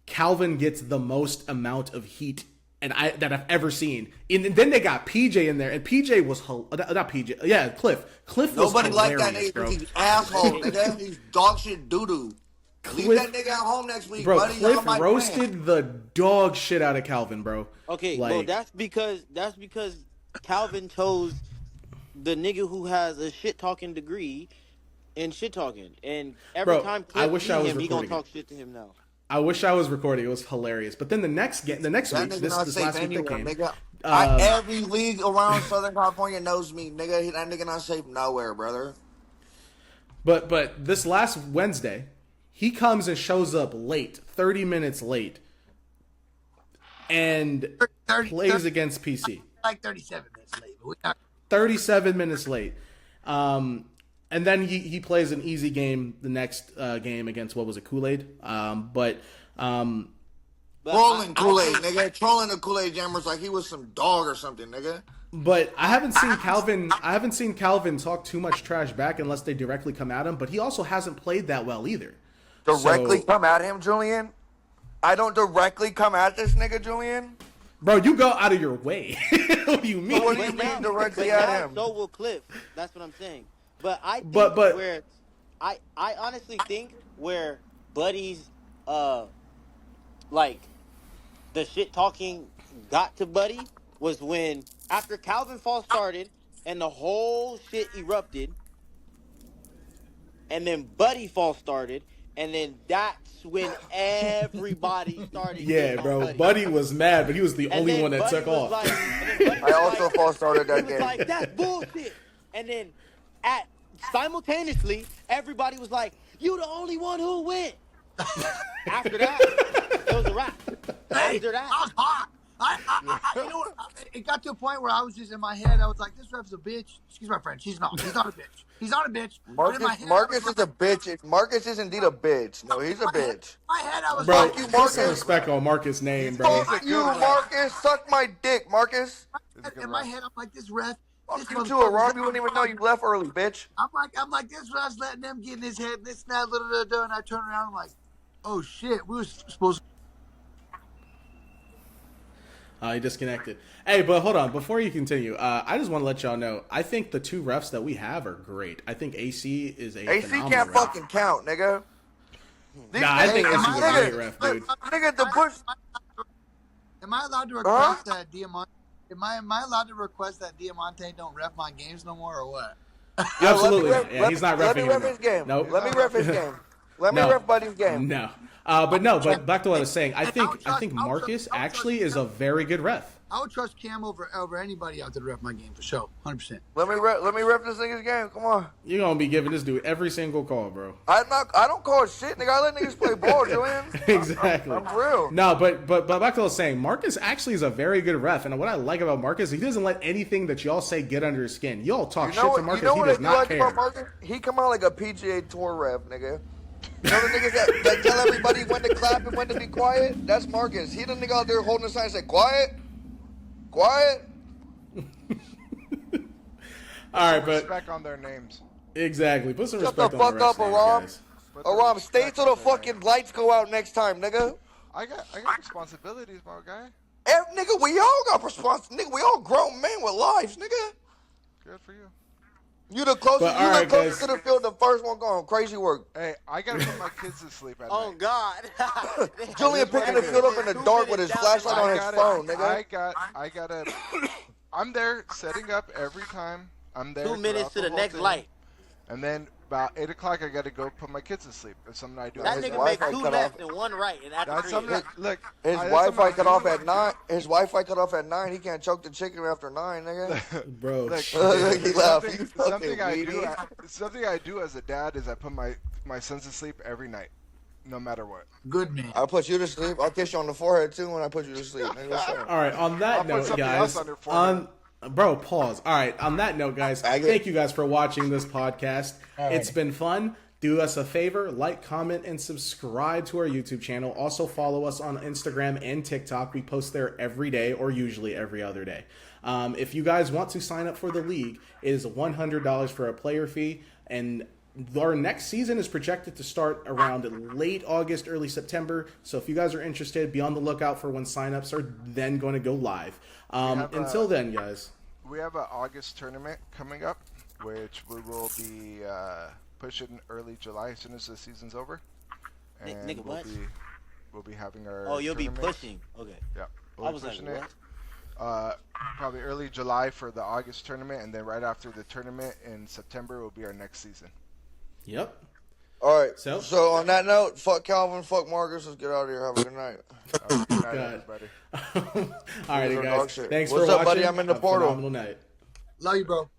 Calvin gets the most amount of heat and that I've ever seen. And then they got PJ in there, and PJ was not PJ, yeah, Cliff. Cliff was Nobody like hilarious, that nigga bro. because he's asshole, nigga. He's dog shit doo doo. Leave that nigga at home next week, Bro, buddy. Cliff Y'all might roasted win. the dog shit out of Calvin, bro. Okay, like, well that's because Calvin chose the nigga who has a shit talking degree in shit talking, and every Bro, time I Cliff wish see I was him, he gonna recording talk it. shit to him now. I wish I was recording. It was hilarious. But then the next week, That nigga not this safe last week anywhere, that came, nigga. um, Every league around Southern California knows me, nigga. That nigga not safe nowhere, brother. But this last Wednesday, he comes and shows up late, 30 minutes late, and 30 against PC. like 37 minutes late, but we not. 37 minutes late. And then he plays an easy game the next game against, what was it, Kool-Aid? But Trolling Kool-Aid, nigga. Trolling the Kool-Aid jammers like he was some dog or something, nigga. But I haven't seen Calvin talk too much trash back unless they directly come at him. But he also hasn't played that well either. Directly So, come at him, Julian? I don't directly come at this nigga, Julian. bro, you go out of your way. What do you mean? What do you mean directly but at now him? so will Cliff. That's what I'm saying. But I think But- where I honestly think where Buddy's like the shit talking got to Buddy was when after Calvin Fall started and the whole shit erupted, and then Buddy Fall started, and then that's when everybody started. Yeah, getting bro. on Buddy was mad, but he was the And only then one that Buddy took was off. like- and then Buddy I was also like- false started that he was game. like, that's bullshit. And then simultaneously, everybody was like, you the only one who went. After that, it was a wrap. Hey, After that, I was hot. You know what? It got to a point where I was just in my head. I was like, "This ref's a bitch." Excuse my French. He's not. He's not a bitch. He's not a bitch. But in my head, Marcus I is was a bitch. Marcus is indeed a bitch. No, he's a bitch. my head, I was Bro, like, Fuck you, put some Marcus. respect on Marcus' name, bro. Fuck you, Marcus. Suck my dick, Marcus. in my head, I'm like, this ref. This Fuck you too, motherfucker's Aram. You wouldn't even know you left early, bitch. I'm like, this ref's letting them get in his head, and this and that, and I turn around, I'm like, oh shit, we was supposed. He disconnected. Hey, but hold on. Before you continue, I just want to let y'all know, I think the two refs that we have are great. I think AC is a AC phenomenal can't ref. fucking count, nigga. These Nah, I think niggas- AC's a nigga, great ref, dude. Nigga, the push. Am I allowed to request that Diamante? Am I allowed to request that Diamante don't ref my games no more, or what? Yeah, absolutely. Let me ref- Yeah, he's not Let me reffing ref him. his game. Nope. Let me ref his game. Let me No. ref Buddy's game. No. But back to what I was saying. I think I'll trust Marcus Cam. actually is a very good ref. I would trust Cam over anybody out there to ref my game for sure, 100%. Let me ref this nigga's game. Come on. You're gonna be giving this dude every single call, bro. I don't call shit, nigga. I let niggas play ball, Julian. Exactly. I'm real. No, but back to what I was saying. Marcus actually is a very good ref, and what I like about Marcus, he doesn't let anything that y'all say get under his skin. Y'all talk You know shit what? to Marcus, You know he what does I do not like care. about Marcus? He come out like a PGA Tour ref, nigga. You know the niggas that tell everybody when to clap and when to be quiet? That's Marcus. He the nigga out there holding the sign and say, quiet, quiet. All right, but Respect on their names. exactly. Put some Shut the respect on fuck the up, rest Aram. guys. Put Aram, stay respect till the on their fucking names. lights go out next time, nigga. I got responsibilities, my guy. Nigga, we all got responsibility. Nigga, we all grown men with lives, nigga. Good for you. You the closest, But, you all the right, closest guys. to the field, the first one going. Crazy work. Hey, I gotta put my kids to sleep at oh night. God. Julian picking the field up in the dark with his flashlight on his phone, nigga. I gotta. I'm there setting up every time. I'm there. 2 minutes throughout to the whole next thing. light. And then about 8 o'clock, I gotta go put my kids to sleep. It's something I do. That his nigga Wi-Fi makes 2 cut left off. and 1 right, and after That's 3. something. Look, His that's Wi-Fi something I cut do. off at 9. His Wi-Fi cut off at 9. He can't choke the chicken after 9, nigga. Bro. Look, He laughed. You something fucking something I do as a dad is I put my sons to sleep every night, no matter what. Good man. I'll put you to sleep. I'll kiss you on the forehead too when I put you to sleep, nigga. What's up? All right, on that I'll put note, something guys. else on your forehead. Bro, pause. All right, on that note, guys, Faggot. thank you guys for watching this podcast. All right. It's been fun. Do us a favor, like, comment, and subscribe to our YouTube channel. Also, follow us on Instagram and TikTok. We post there every day or usually every other day. If you guys want to sign up for the league, it is $100 for a player fee, and our next season is projected to start around late August, early September. So if you guys are interested, be on the lookout for when signups are then going to go live. Until then, guys. We have an August tournament coming up, which we will be pushing early July as soon as the season's over. And Nigga, what? We'll be having our Oh, you'll be tournament. pushing. Okay. Yeah. I was like, what? Probably early July for the August tournament, and then right after the tournament in September will be our next season. Yep. All right. So? So on that note, fuck Calvin, fuck Marcus. Let's get out of here. Have a good night. Good night, God. everybody. All righty, Those are guys. dog shit. Thanks What's for up, watching. buddy? I'm in the Have a portal. phenomenal night. Love you, bro.